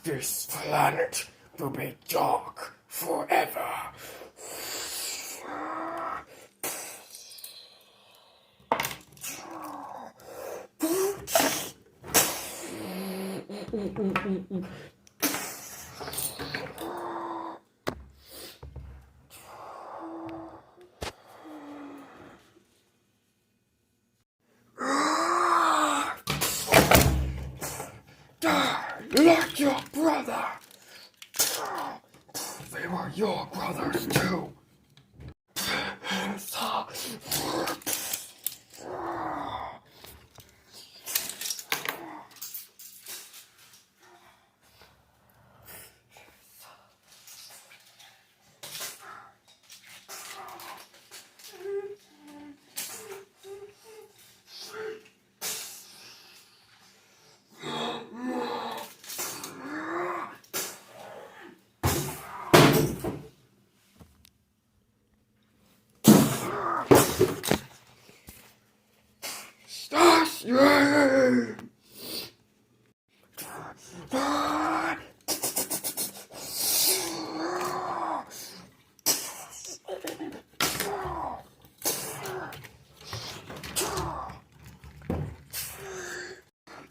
This planet will be dark forever. Like your brother. They were your brothers too.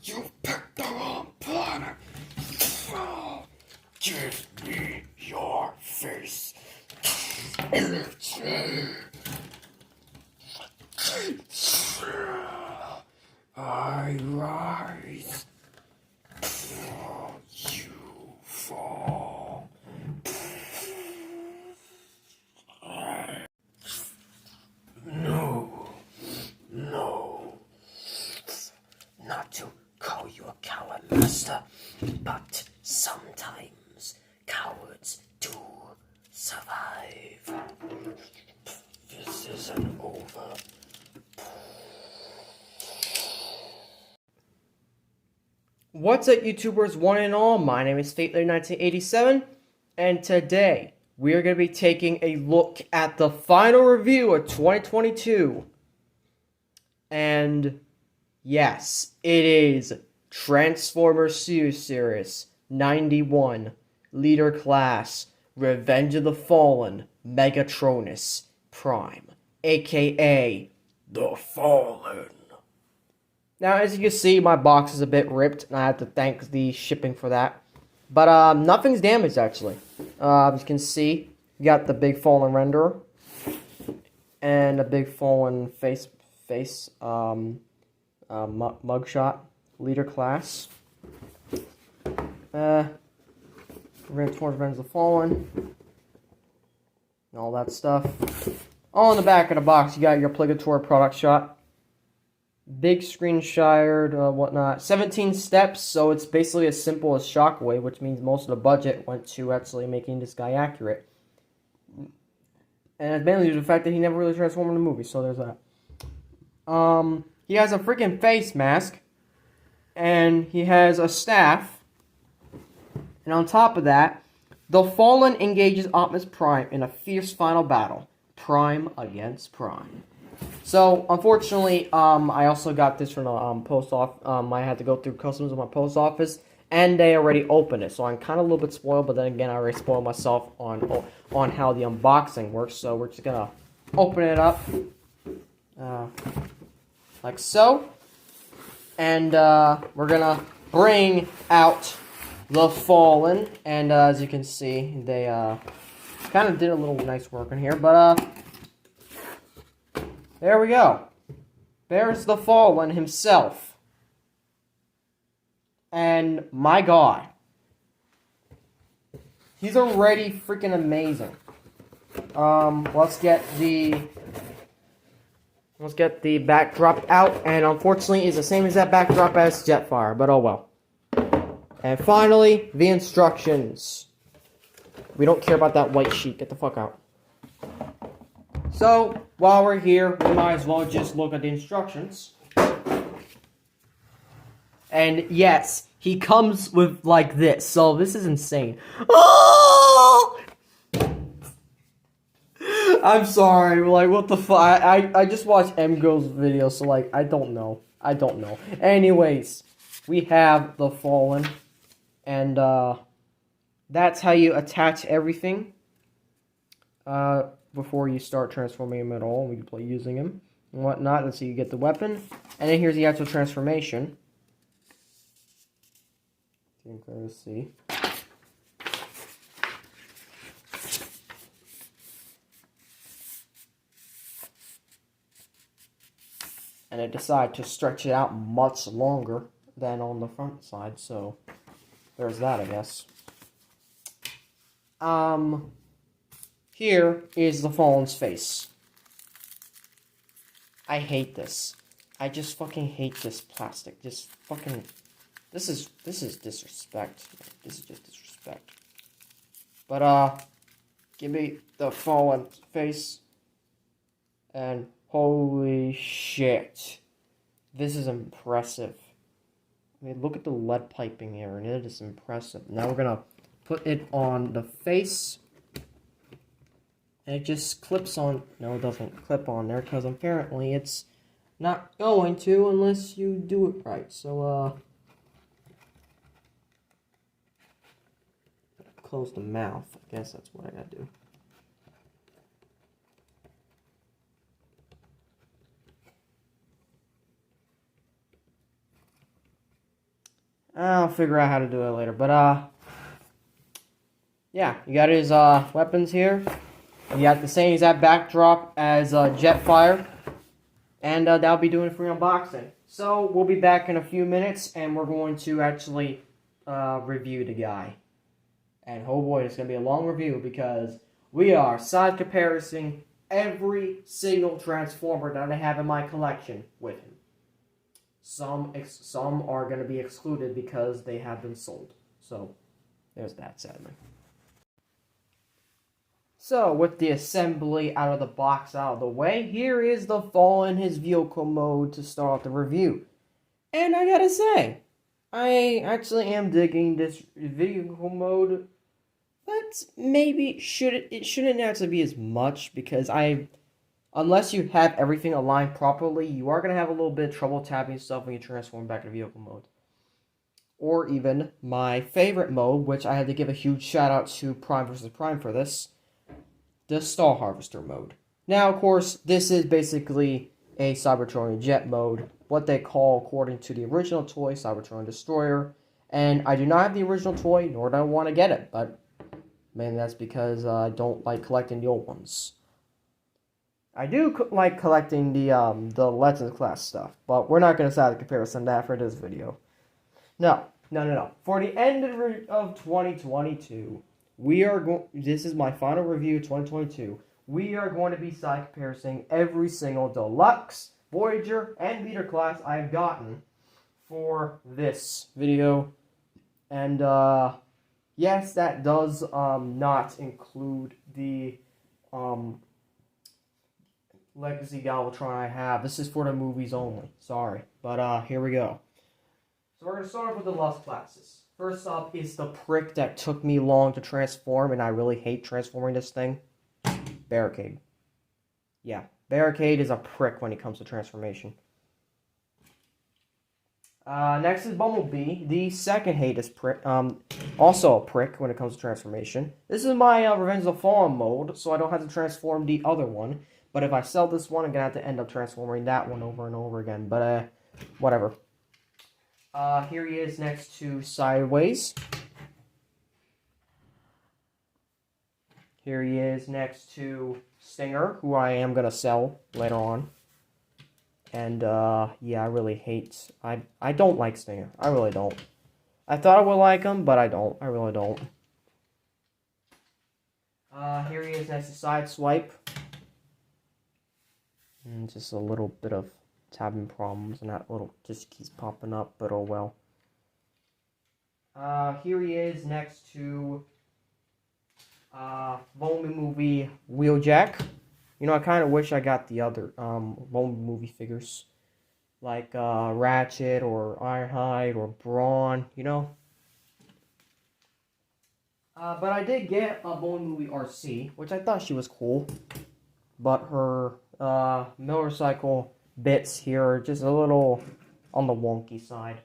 You picked the wrong planet. Give me your face. I rise. You fall. No. Not to call you a coward, master, but sometimes cowards do survive. This isn't over. What's up, YouTubers, one and all? My name is Fate1987, and today we are going to be taking a look at the final review of 2022. And yes, it is Transformers Series 91, Leader Class, Revenge of the Fallen, Megatronus Prime, aka The Fallen. Now, as you can see, my box is a bit ripped, and I have to thank the shipping for that. But nothing's damaged, actually. As you can see, you got the big Fallen renderer, and a big Fallen face mugshot, Leader Class. Revenge of the Fallen, and all that stuff. All in the back of the box, you got your obligatory product shot. Big screen shired, whatnot. 17 steps, so it's basically as simple as Shockwave, which means most of the budget went to actually making this guy accurate. And it's mainly due to the fact that he never really transformed in the movie, so there's that. He has a freaking face mask, and he has a staff, and on top of that, the Fallen engages Optimus Prime in a fierce final battle. Prime against Prime. So, unfortunately, I also got this from the post office. I had to go through customs with my post office, and they already opened it. So I'm kind of a little bit spoiled, but then again, I already spoiled myself on how the unboxing works. So we're just gonna open it up, like so, and we're gonna bring out the Fallen. And as you can see, they kind of did a little nice work in here, but there we go. There's the Fallen himself. And my god. He's already freaking amazing. Let's get the backdrop out, and unfortunately it's the same exact backdrop as Jetfire, but oh well. And finally, the instructions. We don't care about that white sheet. Get the fuck out. So, while we're here, we might as well just look at the instructions. And yes, he comes with like this, so this is insane. Oh! I'm sorry, like, what the fuck? I just watched MGo's video, so like, I don't know. Anyways, we have the Fallen, And that's how you attach everything before you start transforming him at all. We can play using him and whatnot. And so you get the weapon. And then here's the actual transformation. You can clearly see. And I decided to stretch it out much longer than on the front side, so there's that, I guess. Here is the Fallen's face. I hate this. I just fucking hate this plastic. Just fucking... This is disrespect. This is just disrespect. But, give me the Fallen face. And... holy shit. This is impressive. I mean, look at the lead piping here, and it is impressive. Now we're gonna put it on the face. And it just clips on. No, it doesn't clip on there, because apparently it's not going to unless you do it right. So, close the mouth. I guess that's what I gotta do. I'll figure out how to do it later. But, yeah, you got his weapons here. You got the same exact backdrop as Jetfire. And that'll be doing it for your unboxing. So, we'll be back in a few minutes, and we're going to actually review the guy. And oh boy, it's going to be a long review because we are side comparing every single Transformer that I have in my collection with him. Some are going to be excluded because they have been sold. So, there's that, sadly. So, with the assembly out of the box out of the way, here is the Fallen his vehicle mode to start off the review. And I gotta say, I actually am digging this vehicle mode, but maybe it shouldn't actually be as much because unless you have everything aligned properly, you are going to have a little bit of trouble tapping stuff when you transform back into vehicle mode. Or even my favorite mode, which I had to give a huge shout out to Prime vs. Prime for this, the Star Harvester mode. Now, of course, this is basically a Cybertron jet mode, what they call, according to the original toy, Cybertron Destroyer. And I do not have the original toy, nor do I want to get it, but mainly that's because I don't like collecting the old ones. I do like collecting the Legends class stuff, but we're not going to start the comparison of that for this video. No. For the end of 2022, this is my final review of 2022. We are going to be side comparing every single Deluxe, Voyager, and Leader class I've gotten for this video. And, yes, that does not include the Legacy Galvatron I have. This is for the movies only. Sorry. But, here we go. So we're going to start off with the Deluxe classes. First up is the prick that took me long to transform, and I really hate transforming this thing. Barricade. Yeah, Barricade is a prick when it comes to transformation. Next is Bumblebee, the second hatest prick. Also a prick when it comes to transformation. This is my Revenge of the Fallen mode, so I don't have to transform the other one. But if I sell this one, I'm going to have to end up transforming that one over and over again. But, whatever. Here he is next to Sideways. Here he is next to Stinger, who I am going to sell later on. And, yeah, I really hate... I don't like Stinger. I really don't. I thought I would like him, but I don't. I really don't. Here he is next to Sideswipe. And just a little bit of tabbing problems, and that little just keeps popping up, but oh well. Here he is next to Bumblebee movie Wheeljack. You know, I kind of wish I got the other Bumblebee movie figures, like Ratchet or Ironhide or Brawn, you know. But I did get a Bumblebee movie RC, which I thought she was cool, but her motorcycle bits here are just a little on the wonky side.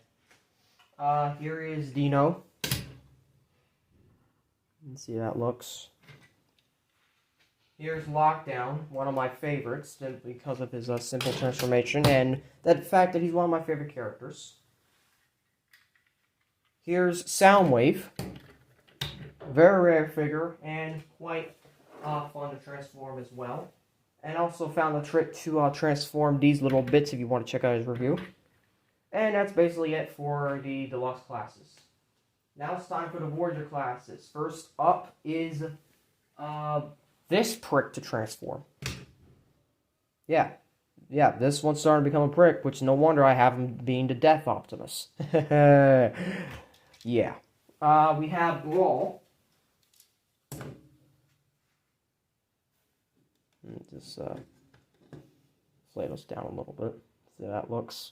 Here is Dino. Let's see how that looks. Here's Lockdown, one of my favorites, because of his simple transformation, and the fact that he's one of my favorite characters. Here's Soundwave. Very rare figure, and quite fun to transform as well. And also found the trick to transform these little bits if you want to check out his review. And that's basically it for the deluxe classes. Now it's time for the warrior classes. First up is this prick to transform. Yeah, this one's starting to become a prick, which no wonder I have him being the Death Optimus. Yeah. We have Brawl. Just lay those down a little bit. See how that looks.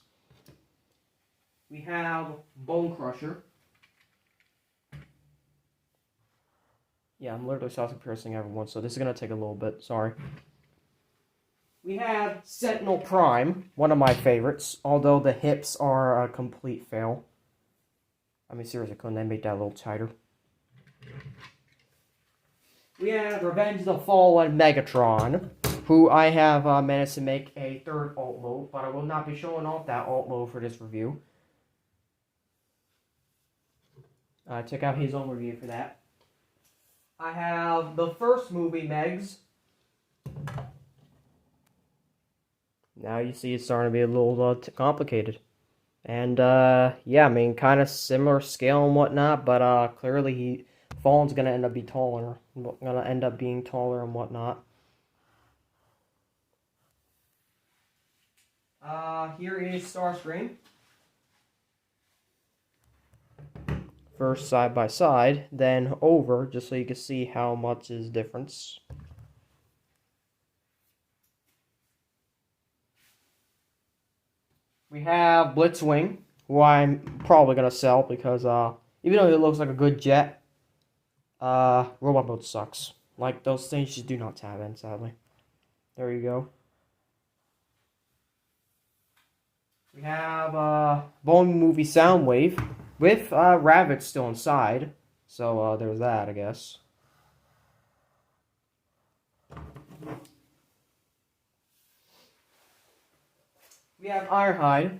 We have Bone Crusher. Yeah, I'm literally self-piercing everyone, so this is going to take a little bit. Sorry. We have Sentinel Prime, one of my favorites, although the hips are a complete fail. I mean, seriously, couldn't they make that a little tighter? We have Revenge of the Fallen Megatron, who I have managed to make a third alt mode, but I will not be showing off that alt mode for this review. Check out his own review for that. I have the first movie, Megs. Now you see it's starting to be a little complicated. And, yeah, I mean, kind of similar scale and whatnot, but, clearly Fallen's gonna end up being taller and whatnot. Here is Starscream. First side by side, then over, just so you can see how much is difference. We have Blitzwing, who I'm probably going to sell because, even though it looks like a good jet, robot mode sucks. Like, those things just do not tab in, sadly. There you go. We have, Bone Movie Soundwave, with, Rabbit still inside. So, there's that, I guess. We have Ironhide.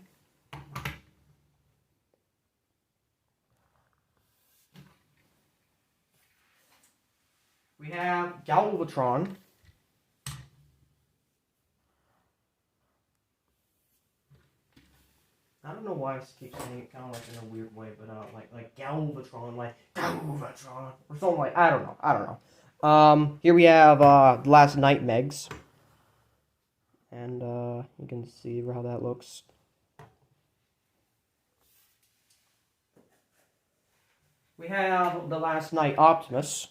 We have Galvatron. I don't know why I keep saying it kind of like in a weird way, but like Galvatron, like Galvatron, or something like, I don't know. Here we have Last Night Megs. And you can see how that looks. We have the Last Night Optimus.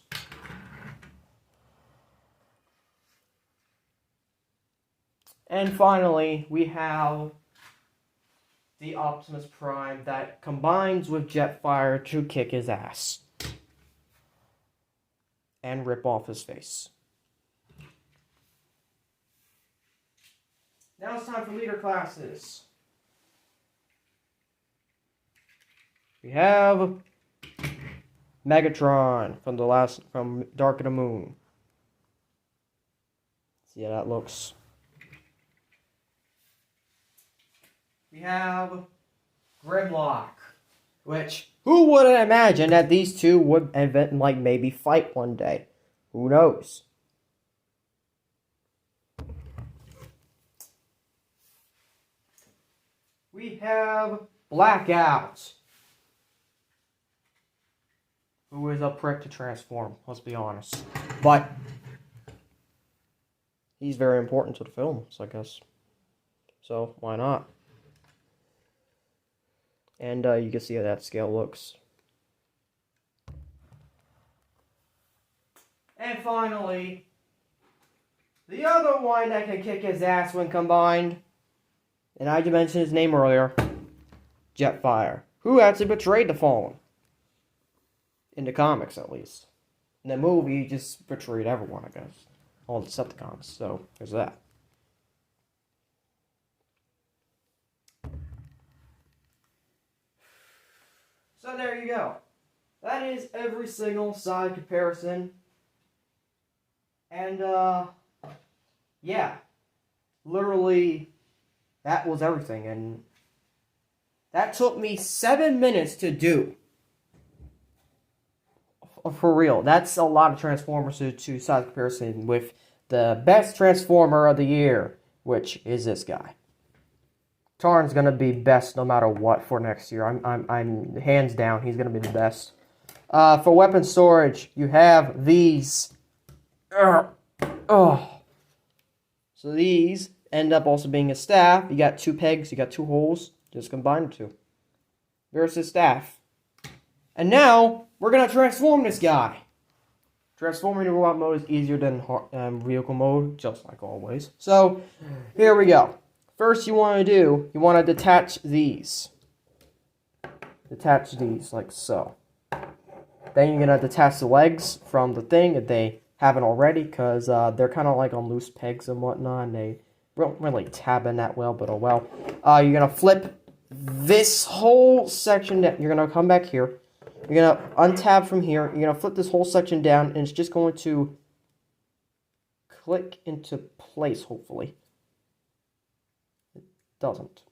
And finally, we have the Optimus Prime that combines with Jetfire to kick his ass. And rip off his face. Now it's time for leader classes. We have Megatron from Dark of the Moon. See how that looks. We have Grimlock, which who would imagine that these two would maybe fight one day? Who knows? We have Blackout, who is a prick to transform, let's be honest. But he's very important to the film, so I guess. So, why not? And you can see how that scale looks. And finally, the other one that can kick his ass when combined, and I did mention his name earlier, Jetfire, who actually betrayed the Fallen. In the comics, at least. In the movie, he just betrayed everyone, I guess. All the Decepticons, so there's that. So there you go. that is every single side comparison. And, yeah. Literally, that was everything. And that took me 7 minutes to do. For real. That's a lot of Transformers to side comparison with the best Transformer of the year, which is this guy. Tarn's gonna be best no matter what for next year. I'm hands down, he's gonna be the best. For weapon storage, you have these. So these end up also being a staff. You got 2 pegs, you got 2 holes. Just combine the 2. There's his staff. And now, we're gonna transform this guy. Transforming to robot mode is easier than vehicle mode, just like always. So, here we go. First you want to detach these. Detach these, like so. Then you're going to detach the legs from the thing if they haven't already, because they're kind of like on loose pegs and whatnot, and they don't really tab in that well, but oh well. You're going to flip this whole section down. You're going to come back here. You're going to untab from here. You're going to flip this whole section down, and it's just going to click into place, hopefully. It doesn't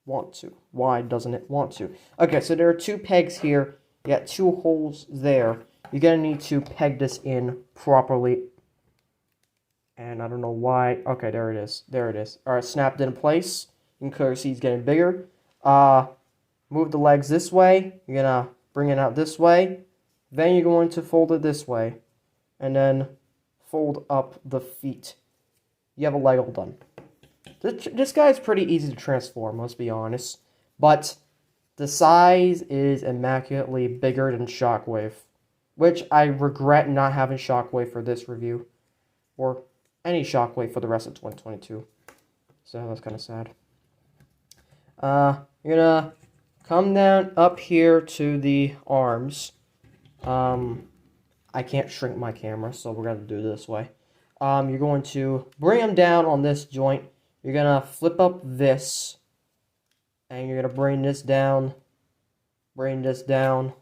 want to. Why doesn't it want to? Okay, so there are 2 pegs here. You got 2 holes there. You're going to need to peg this in properly. And I don't know why. Okay, there it is. There it is. Alright, snapped in place. You can clearly see it's getting bigger. Move the legs this way. You're going to bring it out this way. Then you're going to fold it this way. And then fold up the feet. You have a leg all done. This guy is pretty easy to transform, let's be honest. But the size is immaculately bigger than Shockwave. Which I regret not having Shockwave for this review. Or any Shockwave for the rest of 2022. So that's kind of sad. You're gonna come down up here to the arms. I can't shrink my camera, so we're gonna do it this way. You're going to bring them down on this joint. You're gonna flip up this. And you're gonna bring this down. Bring this down.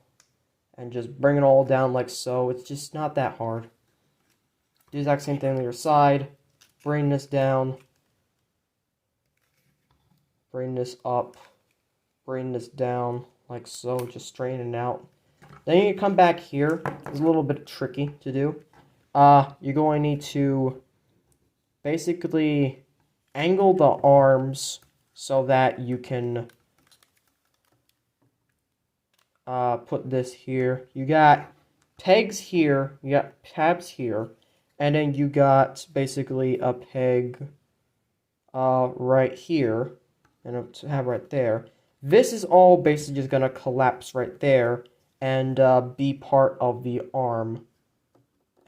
And just bring it all down like so. It's just not that hard. Do the exact same thing on your side. Bring this down. Bring this up. Bring this down like so. Just straighten it out. Then you come back here. It's a little bit tricky to do. You're going to need to basically angle the arms so that you can put this here. You got pegs here, you got tabs here, and then you got basically a peg right here, and a tab right there. This is all basically just going to collapse right there and be part of the arm.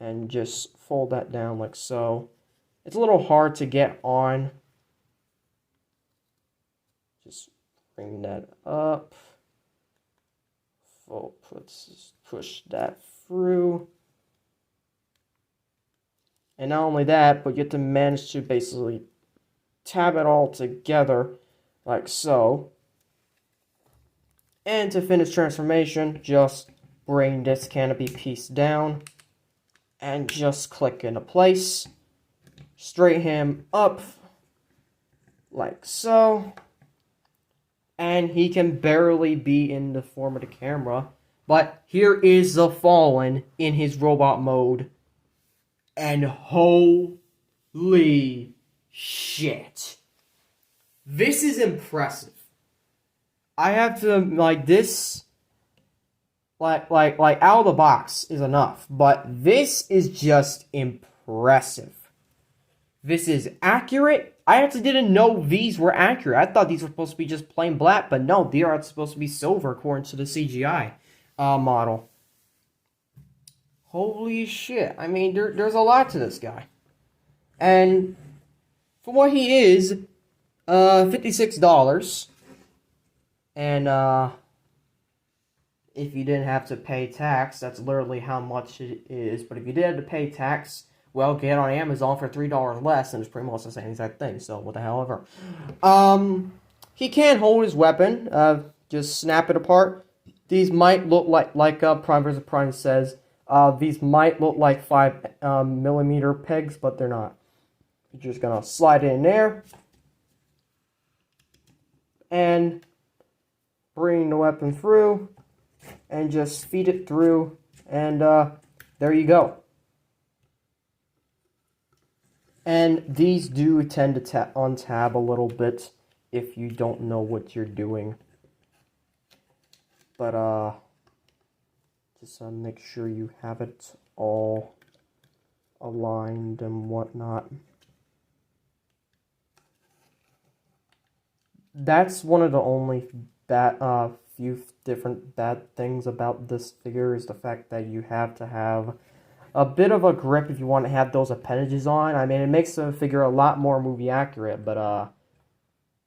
And just fold that down like so. It's a little hard to get on. Just bring that up. Let's push that through. And not only that, but you have to manage to basically tab it all together like so. And to finish transformation, just bring this canopy piece down. And just click into place. Straighten him up. Like so. And he can barely be in the form of the camera. But here is the Fallen in his robot mode. And holy shit. This is impressive. I have to, like, this... Like out of the box is enough, but this is just impressive. This is accurate. I actually didn't know these were accurate. I thought these were supposed to be just plain black, but no, they are supposed to be silver according to the CGI model. Holy shit. I mean, there's a lot to this guy. And for what he is, $56. And, if you didn't have to pay tax, that's literally how much it is. But if you did have to pay tax, well, get it on Amazon for $3 less, and it's pretty much the same exact thing. So, what the hell ever. He can't hold his weapon. Just snap it apart. these might look like Prime vs. Prime says, these might look like 5 millimeter pegs, but they're not. You're just gonna slide it in there and bring the weapon through and just feed it through, and there you go. And these do tend to untab a little bit if you don't know what you're doing. But just make sure you have it all aligned and whatnot. That's one of the only few different bad things about this figure, is the fact that you have to have a bit of a grip if you want to have those appendages on. I mean, it makes the figure a lot more movie accurate, but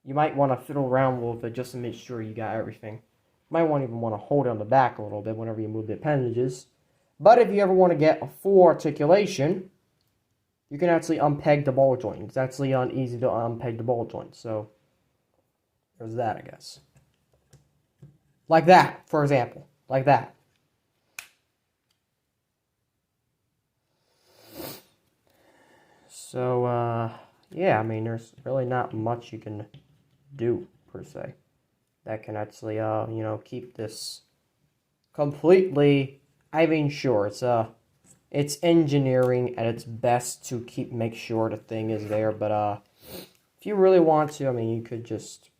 you might want to fiddle around with it just to make sure you got everything. You might even want to hold it on the back a little bit whenever you move the appendages. But if you ever want to get a full articulation, you can actually unpeg the ball joint. It's actually easy to unpeg the ball joint, so there's that, I guess. Like that, for example. Like that. So, yeah, I mean, there's really not much you can do, per se, that can actually, keep this completely, I mean, sure, it's engineering at its best to make sure the thing is there, but, if you really want to, I mean, you could just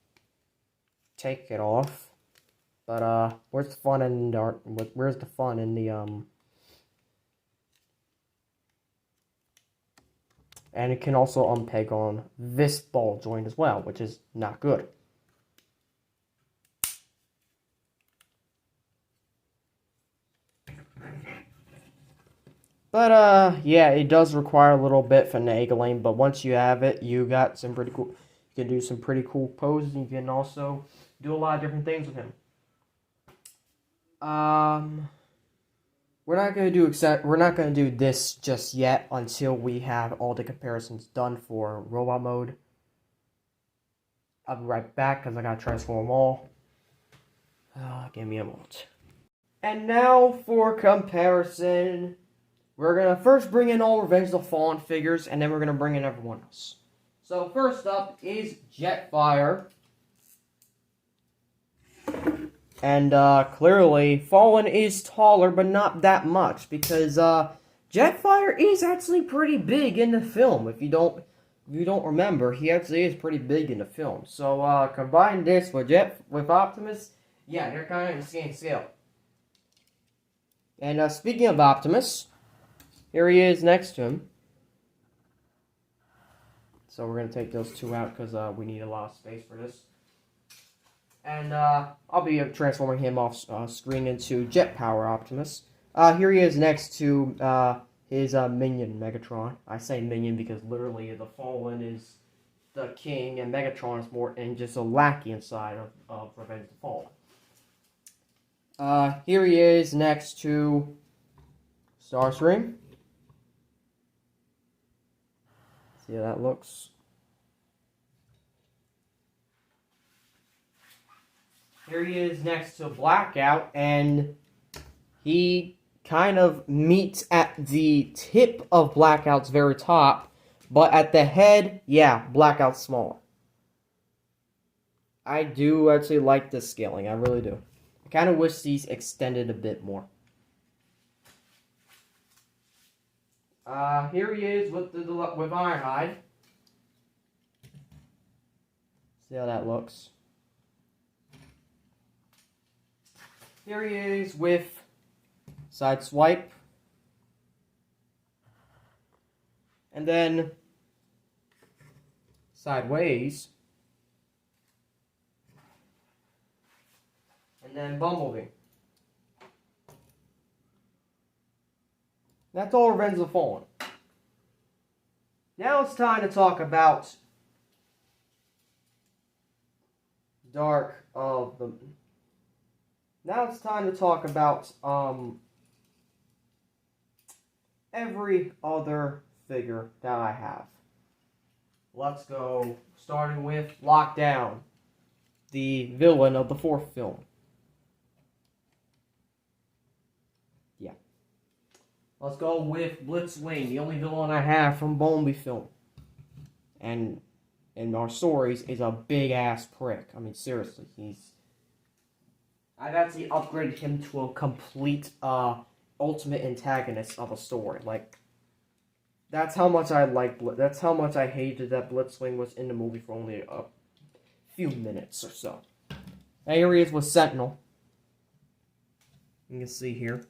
take it off, but, where's the fun in the, and it can also unpeg on this ball joint as well, which is not good. But, yeah, it does require a little bit finagling, but once you have it, you got some pretty cool, you can do some pretty cool poses, and you can also do a lot of different things with him. We're not gonna do this just yet until we have all the comparisons done for robot mode. I'll be right back because I gotta transform them all. Give me a moment. And now for comparison, we're gonna first bring in all Revenge of the Fallen figures, and then we're gonna bring in everyone else. So first up is Jetfire. And, clearly, Fallen is taller, but not that much, because, Jetfire is actually pretty big in the film. If you don't remember, he actually is pretty big in the film. So, combine this with Optimus, yeah, they're kind of in the same scale. And, speaking of Optimus, here he is next to him. So we're going to take those two out, because, we need a lot of space for this. And, I'll be transforming him off screen into Jet Power Optimus. Here he is next to, his, minion, Megatron. I say minion because literally the Fallen is the king, and Megatron is more and just a lackey inside of Revenge of the Fallen. Here he is next to Starscream. See how that looks? Here he is next to Blackout, and he kind of meets at the tip of Blackout's very top, but at the head, yeah, Blackout's smaller. I do actually like this scaling, I really do. I kind of wish these extended a bit more. Here he is with Ironhide. See how that looks. Here he is with Sideswipe. And then Sideways. And then Bumblebee. That's all Revenge of the Fallen. Now it's time to talk about Dark of the... Now it's time to talk about every other figure that I have. Let's go, starting with Lockdown, the villain of the fourth film. Let's go with Blitzwing, the only villain I have from Bumblebee film. And in our stories, is a big-ass prick. I mean, seriously, I've actually upgraded him to a complete, ultimate antagonist of a story. Like, that's how much that's how much I hated that Blitzwing was in the movie for only a few minutes or so. Now here he is with Sentinel. You can see here.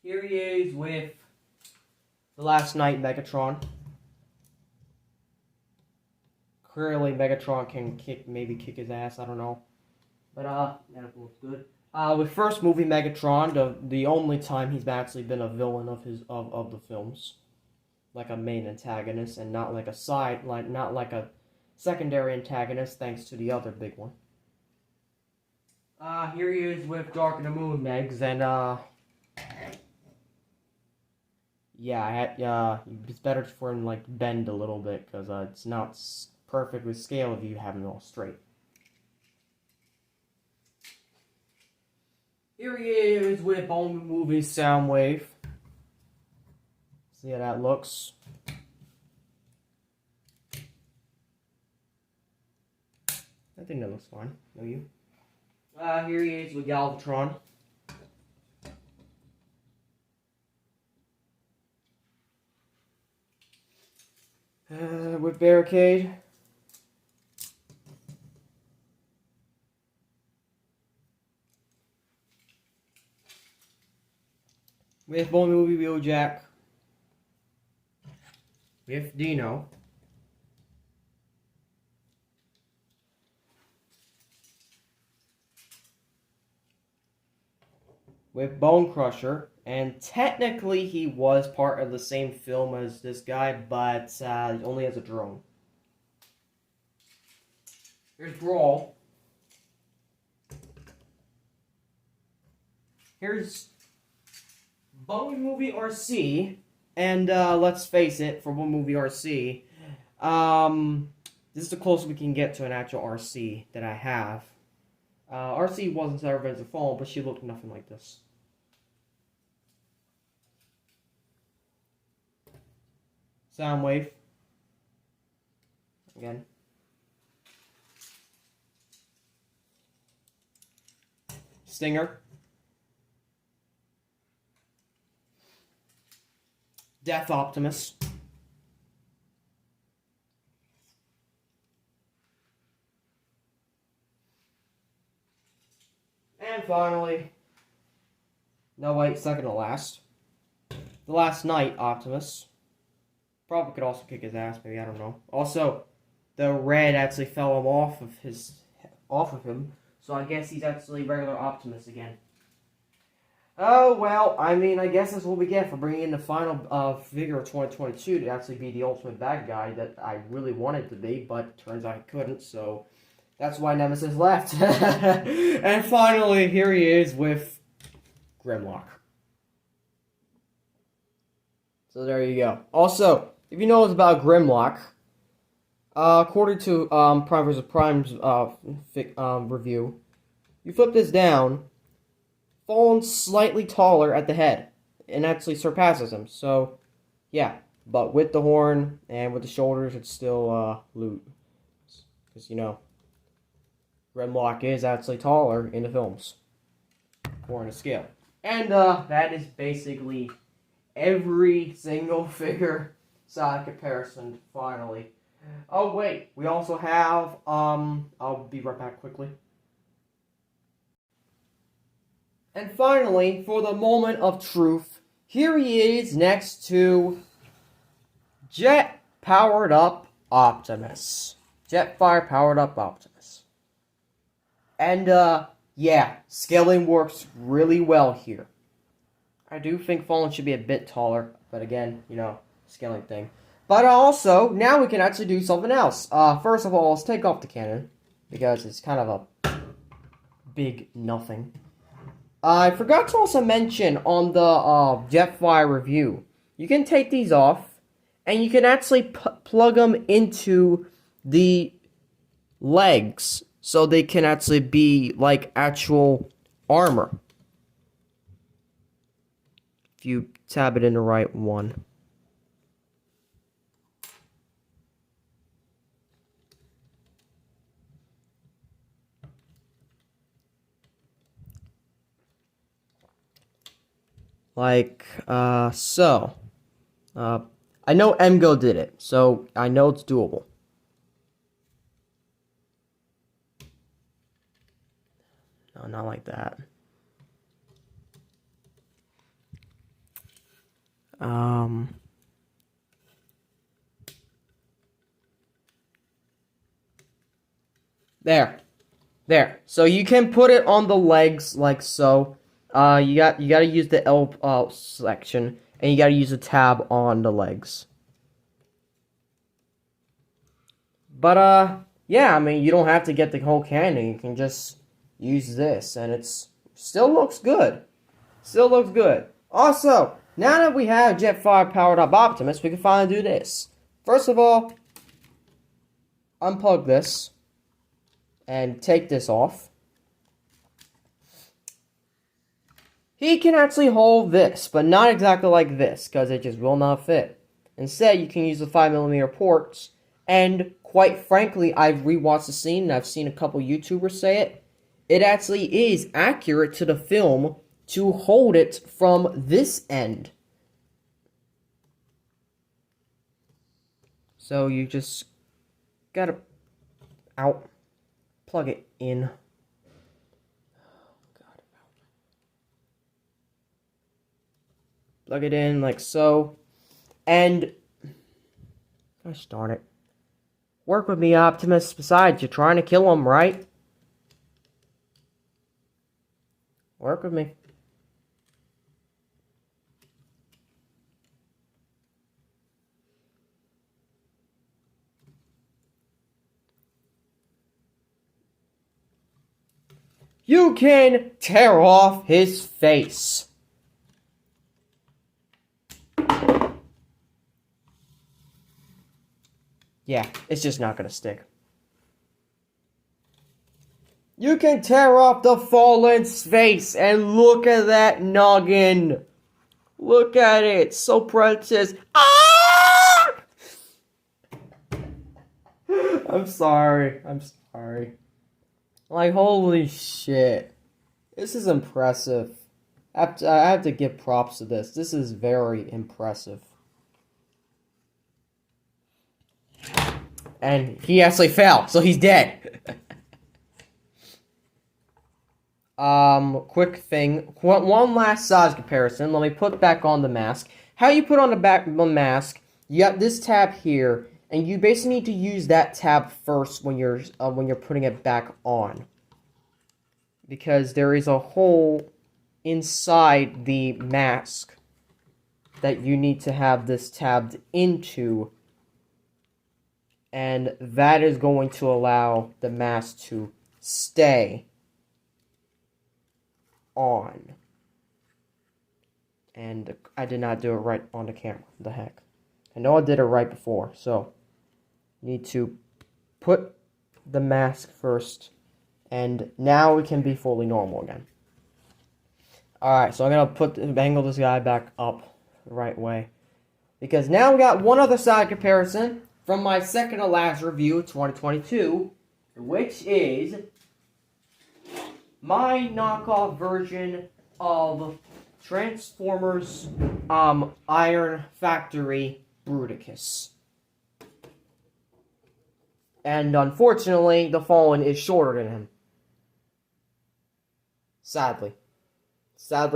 Here he is with the Last Night Megatron. Clearly Megatron can maybe kick his ass, I don't know. But, that looks good. With first movie Megatron, the only time he's actually been a villain of the films. Like a main antagonist, and not like not like a secondary antagonist, thanks to the other big one. Here he is with Dark of the Moon Megs, and, yeah, it's better for him, like, bend a little bit, because, it's not perfect with scale if you have him all straight. Here he is with Bumblebee movie Soundwave. See how that looks. I think that looks fine. No, you? Here he is with Galvatron. With Barricade. With Bumblebee movie Wheeljack. With Dino. With Bone Crusher, and technically he was part of the same film as this guy, but only as a drone. Here's Brawl. Here's Bone Movie RC, and let's face it, for Bone Movie RC, this is the closest we can get to an actual RC that I have. RC wasn't Revenge of the Fallen, but she looked nothing like this. Soundwave. Again. Stinger. Death Optimus. And finally, no wait, second to last, the Last Night Optimus. Probably could also kick his ass, maybe, I don't know. Also, the red actually fell off of him, so I guess he's actually regular Optimus again. Oh, well, I mean, I guess that's what we get for bringing in the final figure of 2022 to actually be the ultimate bad guy that I really wanted to be, but turns out he couldn't, so that's why Nemesis left. And finally, here he is with Grimlock. So there you go. Also, if you know what's about Grimlock, according to Prime vs. Prime's review, you flip this down, Fallen's slightly taller at the head, and actually surpasses him. So, yeah, but with the horn and with the shoulders, it's still loot. Because, you know, Grimlock is actually taller in the films, according to scale. And that is basically every single figure side comparison, finally. Oh, wait, we also have, I'll be right back quickly. And finally, for the moment of truth, here he is next to Jet-powered up Optimus. Jetfire powered up Optimus. And, yeah, scaling works really well here. I do think Fallen should be a bit taller, but again, you know, scaling thing. But also, now we can actually do something else. First of all, let's take off the cannon, because it's kind of a big nothing. I forgot to also mention on the Jetfire review, you can take these off, and you can actually plug them into the legs, so they can actually be like actual armor. if you tab it in the right one. Like, so. I know MGO did it, so I know it's doable. No, not like that. There. So you can put it on the legs like so. You gotta use the L section, and you gotta use a tab on the legs. But yeah, I mean, you don't have to get the whole cannon. You can just use this, and it's still looks good. Still looks good. Also, now that we have Jetfire powered up Optimus, we can finally do this. First of all, unplug this and take this off. He can actually hold this, but not exactly like this, because it just will not fit. Instead, you can use the 5mm ports, and quite frankly, I've rewatched the scene, and I've seen a couple YouTubers say it. It actually is accurate to the film to hold it from this end. So you just gotta plug it in. Plug it in like so. And gosh darn it. Work with me, Optimus. Besides, you're trying to kill him, right? Work with me. You can tear off his face. Yeah, it's just not gonna stick. You can tear off the Fallen's face, and look at that noggin. Look at it, so precious. Ah! I'm sorry. Like, holy shit. This is impressive. I have to give props to this. This is very impressive. And he actually fell, so he's dead. Quick thing. One last size comparison. Let me put back on the mask. How you put on the back of the mask, you got this tab here, and you basically need to use that tab first when you're putting it back on. Because there is a hole inside the mask that you need to have this tabbed into. And that is going to allow the mask to stay on. And I did not do it right on the camera. What the heck? I know I did it right before. So, you need to put the mask first. And now we can be fully normal again. Alright, so I'm going to angle this guy back up the right way. Because now we got one other side comparison from my second to last review, 2022, which is my knockoff version of Transformers Iron Factory Bruticus. And unfortunately, the Fallen is shorter than him. Sadly,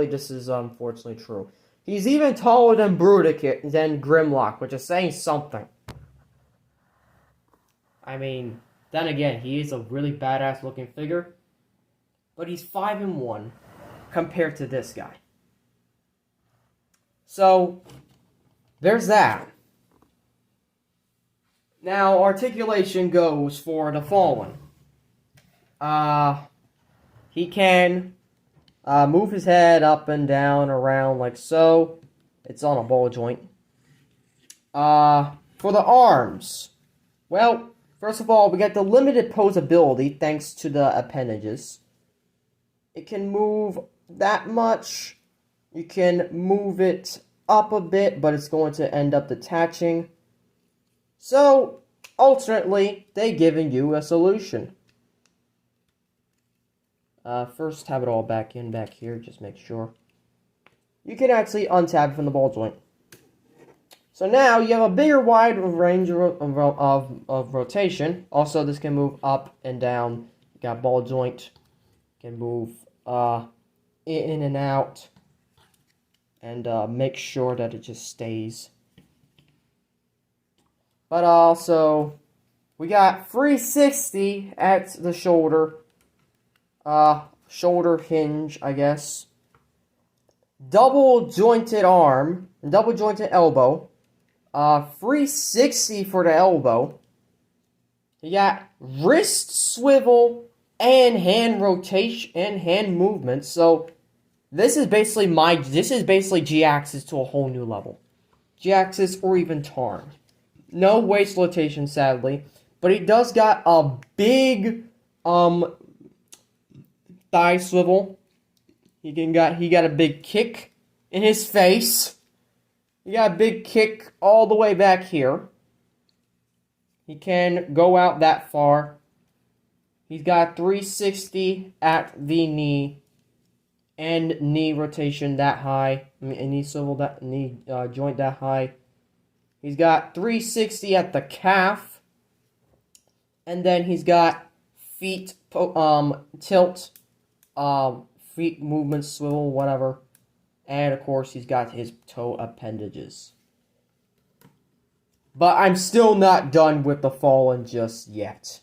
this is unfortunately true. He's even taller than Bruticus, than Grimlock, which is saying something. I mean, then again, he is a really badass looking figure. But he's 5'1" compared to this guy. So, there's that. Now, articulation goes for the Fallen. He can move his head up and down around like so. It's on a ball joint. For the arms, well, first of all, we got the limited posability thanks to the appendages. It can move that much, You can move it up a bit, but it's going to end up detaching. So, alternately, they're giving you a solution. First, have it all back here, just make sure. You can actually untab from the ball joint. So now you have a bigger wide range of rotation. Also, this can move up and down. You got ball joint. Can move in and out. And make sure that it just stays. But also, we got 360 at the shoulder. Shoulder hinge, I guess. Double jointed arm. Double jointed elbow. 360 for the elbow. You got wrist swivel and hand rotation and hand movement. So this is basically G-axis to a whole new level. G-axis or even Tarn. No waist rotation, sadly, but he does got a big thigh swivel. He got a big kick in his face. He got a big kick all the way back here. He can go out that far. He's got 360 at the knee. And knee rotation that high. Knee swivel that knee joint that high. He's got 360 at the calf. And then he's got feet tilt. Feet movement, swivel, whatever. And, of course, he's got his toe appendages. But I'm still not done with the Fallen just yet.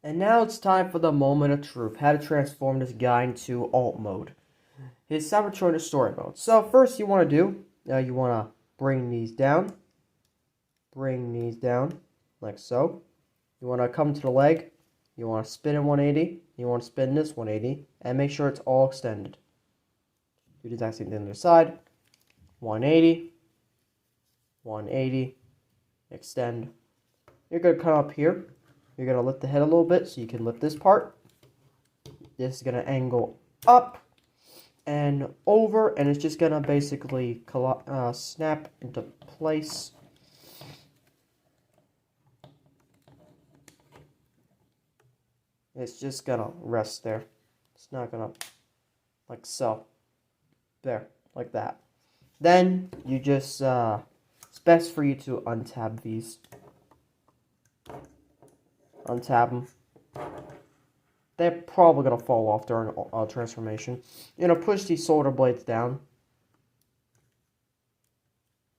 And now it's time for the moment of truth. How to transform this guy into alt mode. His Cybertron is story mode. So, first you want to do, you want to bring these down. Bring these down, like so. You want to come to the leg. You want to spin it 180. You want to spin this 180. And make sure it's all extended. Do the exact same thing on the other side. 180. 180. Extend. You're going to come up here. You're going to lift the head a little bit so you can lift this part. This is going to angle up and over. And it's just going to basically snap into place. It's just gonna rest there. It's not gonna, like so. There, like that. Then, you just, it's best for you to untab these. Untab them. They're probably gonna fall off during transformation. You're gonna push these shoulder blades down.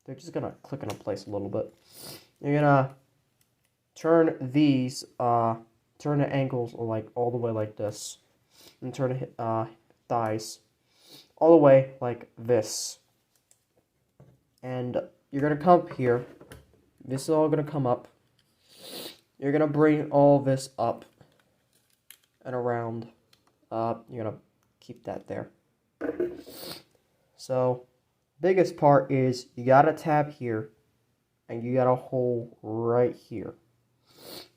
They're just gonna click into place a little bit. You're gonna turn these, turn the ankles like all the way like this, and turn the thighs all the way like this. And you're gonna come up here. This is all gonna come up. You're gonna bring all this up and around. You're gonna keep that there. So, biggest part is you gotta tab here, and you gotta hold right here.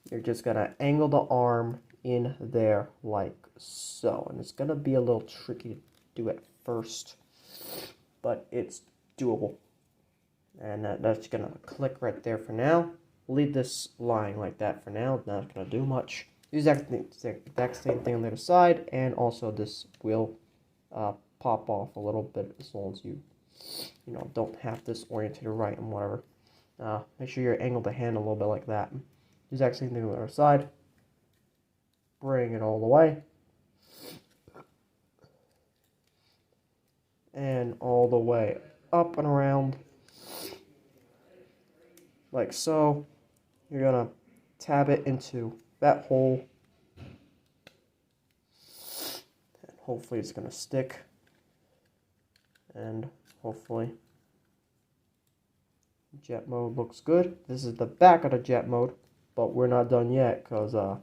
You're just going to angle the arm in there like so. And it's going to be a little tricky to do at first, but it's doable. And that's going to click right there for now. Leave this lying like that for now. Not going to do much. Use the exact same thing on the other side. And also this will pop off a little bit as long as you don't have this oriented right and whatever. Make sure you angle the hand a little bit like that. Exact same thing on the other side. Bring it all the way. And all the way up and around. Like so. You're going to tab it into that hole. And hopefully it's going to stick. And hopefully jet mode looks good. This is the back of the jet mode. But we're not done yet because the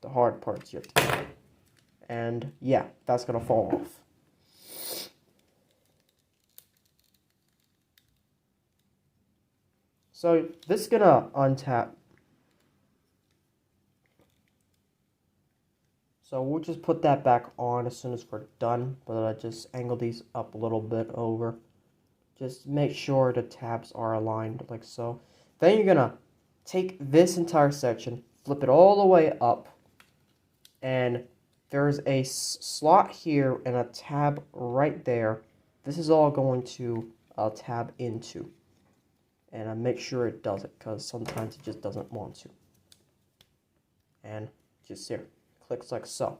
hard part's yet to come. And yeah, that's going to fall off. So this is going to untap. So we'll just put that back on as soon as we're done, but I just angle these up a little bit over. Just make sure the tabs are aligned like so. Then you're gonna take this entire section, flip it all the way up, and there's a slot here and a tab right there. This is all going to tab into. And I make sure it does it, because sometimes it just doesn't want to. And just here, clicks like so.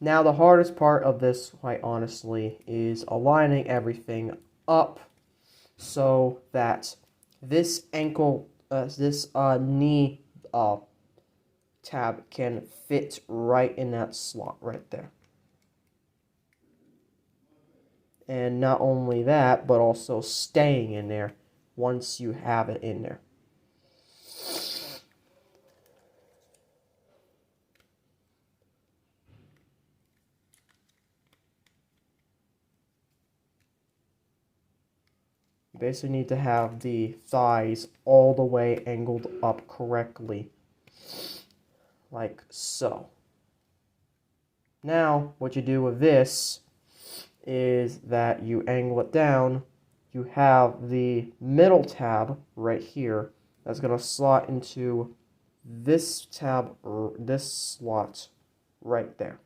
Now the hardest part of this, quite honestly, is aligning everything up so that this ankle, knee tab can fit right in that slot right there. And not only that, but also staying in there once you have it in there. You basically need to have the thighs all the way angled up correctly, like so. Now, what you do with this is that you angle it down. You have the middle tab right here that's going to slot into this tab, this slot right there.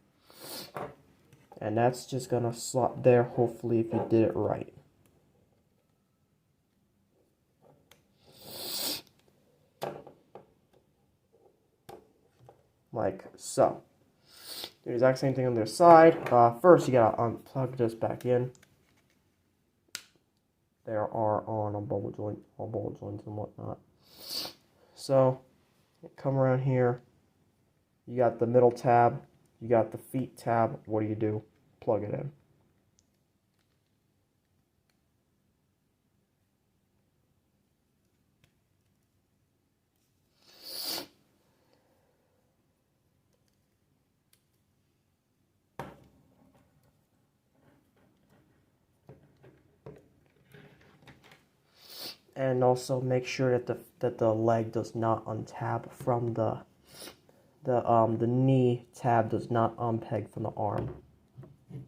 And that's just going to slot there, hopefully, if you did it right. Like so. Do the exact same thing on the other side. First, you gotta unplug this back in. There are on a bubble joint, all bubble joints and whatnot. So, come around here. You got the middle tab. You got the feet tab. What do? Plug it in. And also make sure that the leg does not untab from the knee tab does not unpeg from the arm,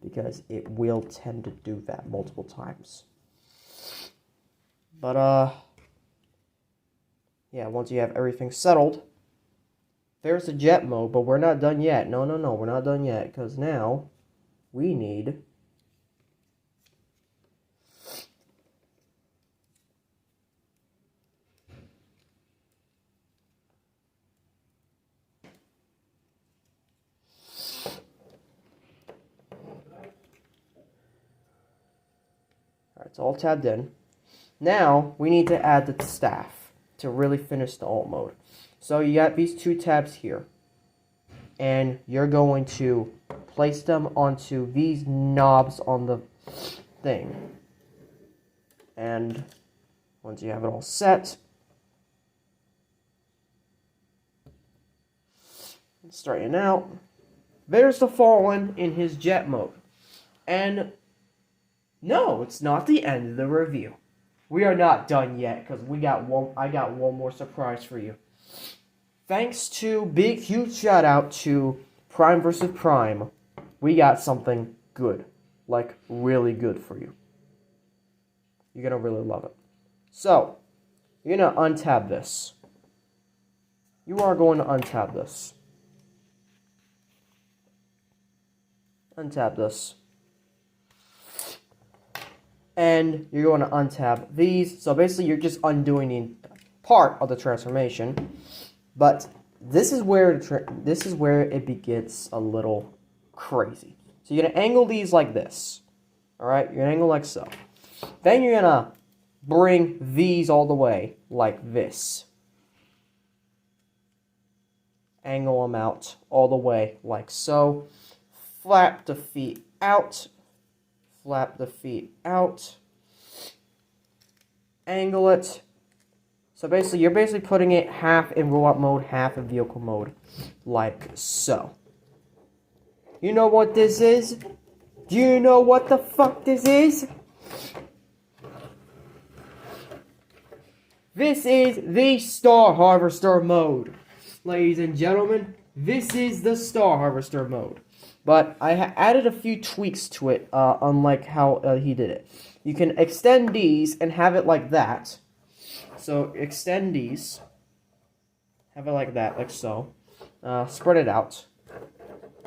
because it will tend to do that multiple times. But yeah, once you have everything settled, there's the jet mode, but we're not done yet. No, we're not done yet, because now we need it's all tabbed in. Now, we need to add the staff to really finish the alt mode. So you got these two tabs here. And you're going to place them onto these knobs on the thing. And once you have it all set, straighten out. There's the Fallen in his jet mode. And no, it's not the end of the review. We are not done yet, because I got one more surprise for you. Thanks to huge shout out to Prime vs. Prime, we got something good. Like, really good for you. You're gonna really love it. So, you're gonna untab this. You are going to untab this. Untab this. And you're going to untab these. So basically, you're just undoing the part of the transformation. But this is where it gets a little crazy. So you're going to angle these like this. All right, you're going to angle like so. Then you're going to bring these all the way like this. Angle them out all the way like so. Flap the feet out. Flap the feet out. Angle it. So basically, you're basically putting it half in robot mode, half in vehicle mode. Like so. You know what this is? Do you know what the fuck this is? This is the Star Harvester mode. Ladies and gentlemen, this is the Star Harvester mode. But I added a few tweaks to it, unlike how he did it. You can extend these and have it like that. So extend these. Have it like that, like so. Spread it out.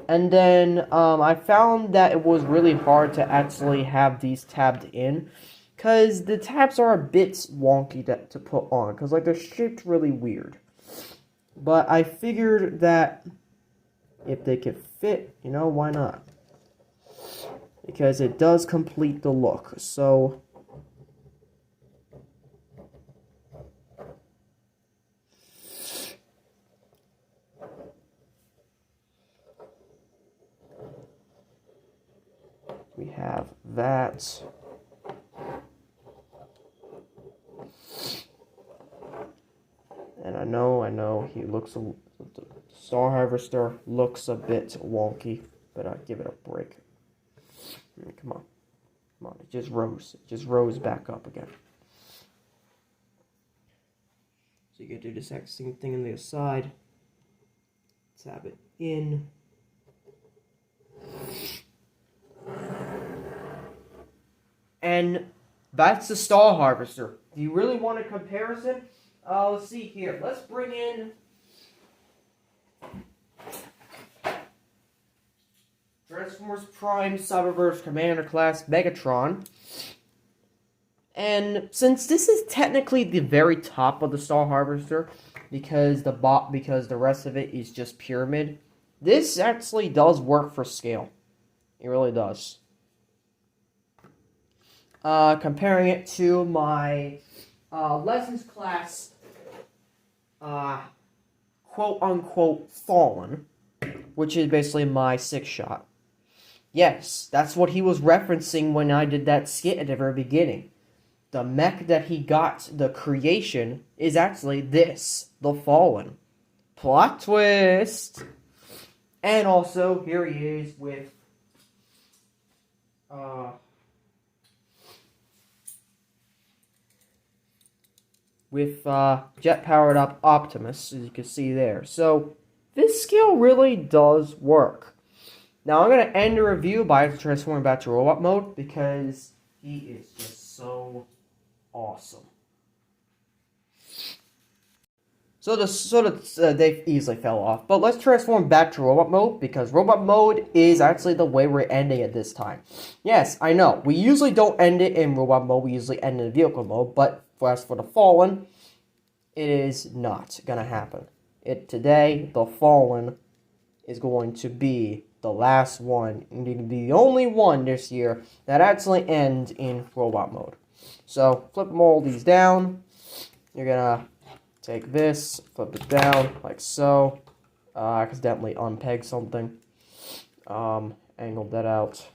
And then I found that it was really hard to actually have these tabbed in. Because the tabs are a bit wonky to put on. Because like they're shaped really weird. But I figured that if they could fit, you know, why not? Because it does complete the look. So we have that. And I know he looks the Star Harvester looks a bit wonky, but I'll give it a break. Come on, it just rose back up again. So you gotta do this exact same thing on the other side. Tab it in. And that's the Star Harvester. Do you really want a comparison? Let's see here. Let's bring in Transformers Prime Cyberverse Commander Class Megatron. And since this is technically the very top of the Star Harvester, because the rest of it is just pyramid, this actually does work for scale. It really does. Comparing it to my Lessons class, quote-unquote, Fallen, which is basically my 6-shot. Yes, that's what he was referencing when I did that skit at the very beginning. The mech that he got, the creation, is actually this, the Fallen. Plot twist! And also, here he is with, jet-powered up Optimus, as you can see there. So, this skill really does work. Now, I'm going to end the review by transforming back to robot mode, because he is just so awesome. They easily fell off. But let's transform back to robot mode, because robot mode is actually the way we're ending it this time. Yes, I know. We usually don't end it in robot mode. We usually end it in vehicle mode. But as for the Fallen, it is not going to happen. Today, the Fallen is going to be the last one, and the only one this year that actually ends in robot mode. So, flip all these down. You're gonna take this, flip it down, like so. Accidentally unpeg something. Angled that out.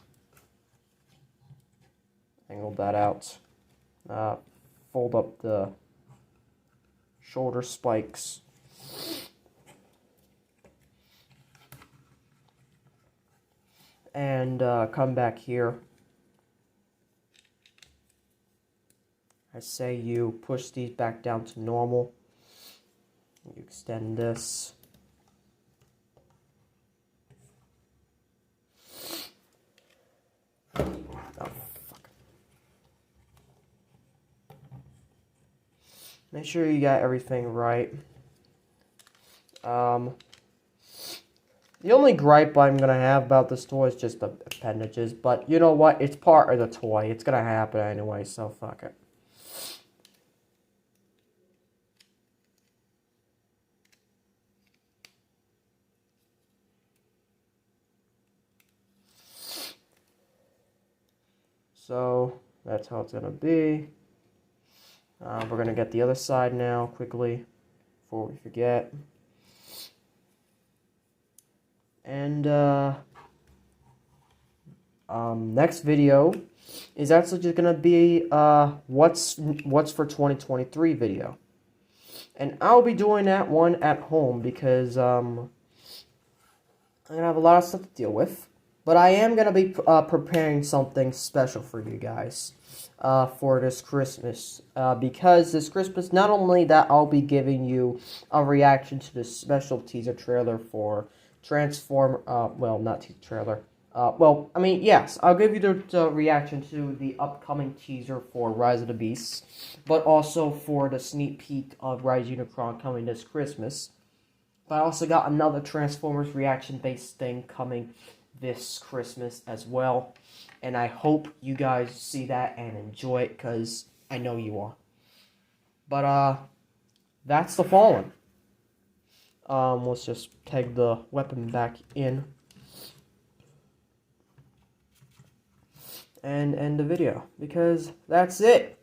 Angled that out. Fold up the shoulder spikes. And come back here. I say you push these back down to normal. You extend this. Oh, fuck. Make sure you got everything right. The only gripe I'm going to have about this toy is just the appendages. But you know what? It's part of the toy. It's going to happen anyway, so fuck it. So, that's how it's going to be. We're going to get the other side now, quickly, before we forget. And, next video is actually just going to be, what's for 2023 video. And I'll be doing that one at home because, I'm going to have a lot of stuff to deal with. But I am going to be preparing something special for you guys for this Christmas. Because this Christmas, not only that I'll be giving you a reaction to this special teaser trailer for well, not teaser trailer. Well, I mean, yes, I'll give you the reaction to the upcoming teaser for Rise of the Beasts, but also for the sneak peek of Rise Unicron coming this Christmas. But I also got another Transformers reaction-based thing coming this Christmas as well. And I hope you guys see that and enjoy it, because I know you are. But, that's the Fallen. Let's just take the weapon back in. And end the video, because that's it.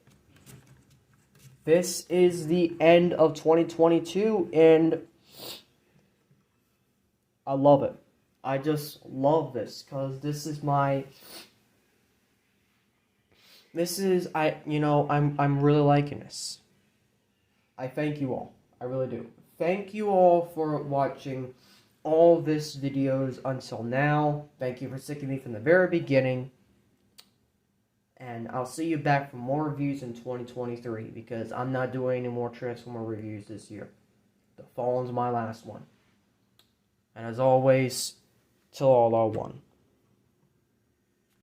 This is the end of 2022, and I love it. I just love this, because this is I'm really liking this. I thank you all. I really do. Thank you all for watching all this videos until now. Thank you for sticking with me from the very beginning. And I'll see you back for more reviews in 2023, because I'm not doing any more Transformer reviews this year. The Fallen's my last one. And as always, till all are one.